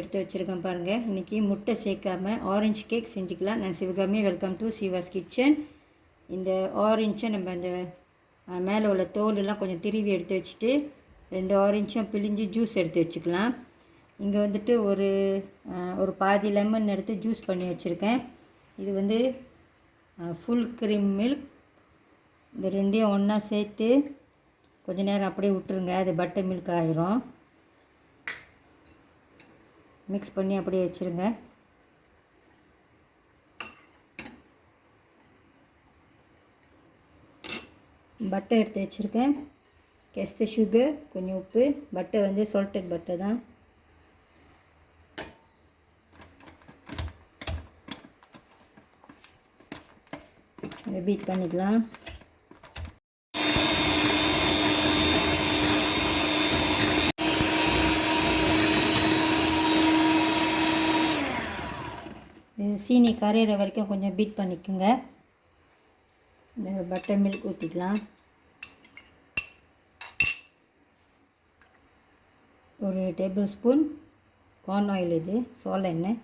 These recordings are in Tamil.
எடுத்து வச்சுருக்கேன் பாருங்கள். இன்றைக்கி முட்டை சேர்க்காமல் ஆரஞ்சு கேக் செஞ்சுக்கலாம். நான் Sivakami, welcome to Siva's kitchen. இந்த ஆரஞ்சை நம்ம அந்த மேலே உள்ள தோலெல்லாம் கொஞ்சம் திருவி எடுத்து வச்சுட்டு 2 ஆரஞ்சும் பிழிஞ்சு ஜூஸ் எடுத்து வச்சுக்கலாம். இங்கே வந்துட்டு ஒரு பாதி லெமன் எடுத்து ஜூஸ் பண்ணி வச்சுருக்கேன். இது வந்து ஃபுல் க்ரீம் மில்க். இந்த ரெண்டையும் ஒன்றா சேர்த்து கொஞ்ச நேரம் அப்படியே விட்டுருங்க, அது பட்டர் மில்க் ஆகிரும். மிக்ஸ் பண்ணி அப்படியே வச்சுருங்க. பட்டர் எடுத்து வச்சுருக்கேன், கெஸ்ட் சுகர், கொஞ்சம் உப்பு. பட்டர் வந்து சால்டட் பட்டர் தான். இதை பீட் பண்ணிக்கலாம். சீனி கரையிற வரைக்கும் கொஞ்சம் பீட் பண்ணிக்கோங்க. இந்த பட்டர் மில்க் ஊற்றிக்கலாம். ஒரு டேபிள் ஸ்பூன் கார்ன் ஆயில், இது சோள எண்ணெய்.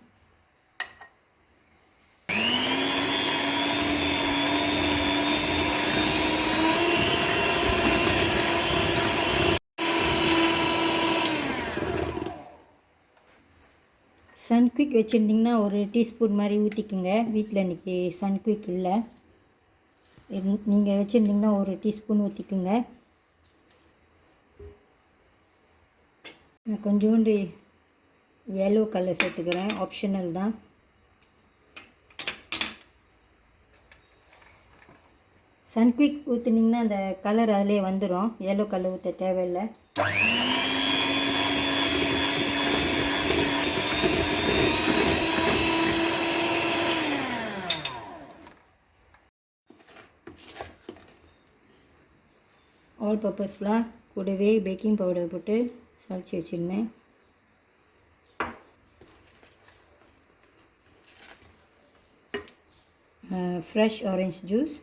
சன்குயிக் வச்சுருந்திங்கன்னா ஒரு டீஸ்பூன் மாதிரி ஊற்றிக்குங்க. வீட்டில் இன்றைக்கி சன்குயிக் இல்லை, நீங்கள் வச்சுருந்திங்கன்னா ஒரு டீஸ்பூன் ஊற்றிக்குங்க. நான் கொஞ்சோண்டு yellow கலர் சேர்த்துக்கிறேன், ஆப்ஷனல் தான். சன்குயிக் ஊற்றுனிங்கன்னா அந்த கலர் அதிலே வந்துடும், yellow கலர் ஊற்ற தேவையில்லை. ஆல் பர்பஸ் ஃப்ளார் கூடவே பேக்கிங் பவுடர் போட்டு சளிச்சு வச்சுருந்தேன். ஃப்ரெஷ் ஆரஞ்ச் ஜூஸ்,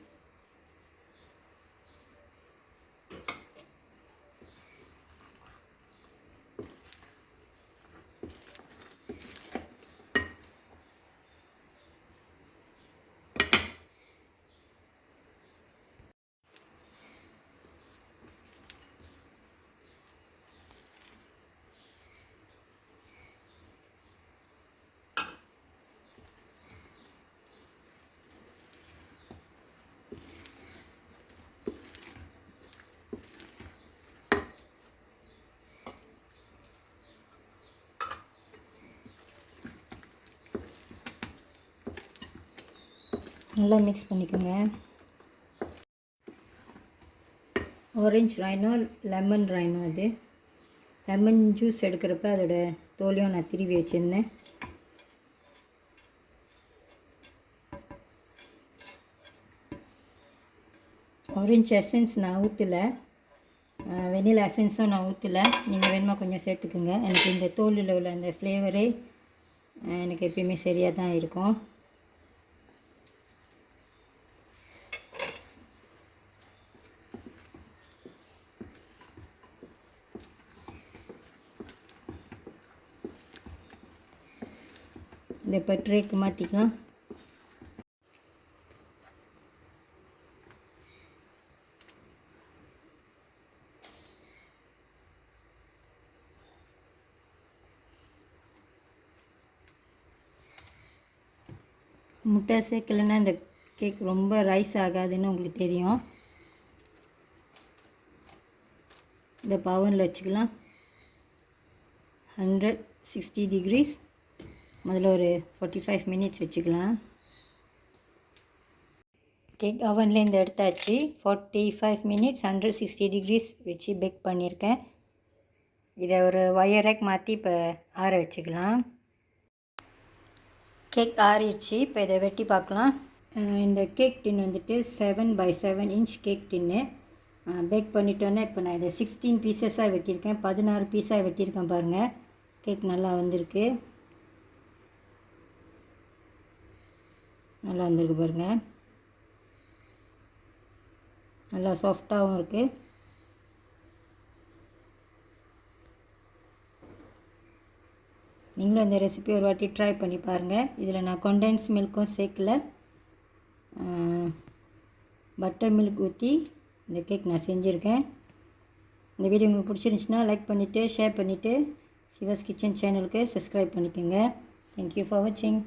நல்லா மிக்ஸ் பண்ணிக்கோங்க. Orange rhino, lemon rhino. அது லெமன் ஜூஸ் எடுக்கிறப்ப அதோட தோலையும் நான் திருவி வச்சுருந்தேன். ஆரஞ்ச் எசன்ஸ் நான் ஊற்றலை, வெனிலா எசன்ஸும் நான் ஊற்றலை. நீங்கள் வேணுமா கொஞ்சம் சேர்த்துக்குங்க. எனக்கு இந்த தோலில் உள்ள அந்த ஃப்ளேவரே எனக்கு எப்பயுமே சரியாக தான் இருக்கும். இந்த பட்ரேக்கு மாற்றிக்கலாம். முட்டை சேர்க்கலைன்னா இந்த கேக் ரொம்ப ரைஸ் ஆகாதுன்னு உங்களுக்கு தெரியும். இந்த பவனில் வச்சுக்கலாம். 160 degrees, முதல்ல ஒரு 45 minutes வச்சுக்கலாம். கேக் அவன்லேருந்து எடுத்தாச்சு. 45 minutes 160 degrees வச்சு பேக் பண்ணியிருக்கேன். இதை ஒரு ஒயர் ரேக் மாற்றி இப்போ ஆற வச்சுக்கலாம். கேக் ஆறிடுச்சு. இப்போ இதை வெட்டி பார்க்கலாம். இந்த கேக் டின் வந்துட்டு 7 by 7 inch cake tin. Bake பண்ணிட்டோன்னே இப்போ நான் இதை 16 பீசஸாக வெட்டியிருக்கேன். 16 பீஸாக வெட்டியிருக்கேன் பாருங்கள். கேக் நல்லா வந்திருக்கு, நல்லா வந்திருக்கு பாருங்கள். நல்லா சாஃப்டாகவும் இருக்குது. நீங்களும் இந்த ரெசிபி ஒரு வாட்டி ட்ரை பண்ணி பாருங்கள். இதில் நான் கண்டென்ஸ் மில்க்கும் சேர்க்கல, பட்டர் மில்க் ஊற்றி இந்த கேக் நான் செஞ்சுருக்கேன். இந்த வீடியோ உங்களுக்கு பிடிச்சிருந்துச்சுன்னா லைக் பண்ணிவிட்டு ஷேர் பண்ணிவிட்டு சிவாஸ் கிச்சன் சேனலுக்கு சப்ஸ்கிரைப் பண்ணிக்கோங்க. தேங்க்யூ ஃபார் வாட்சிங்.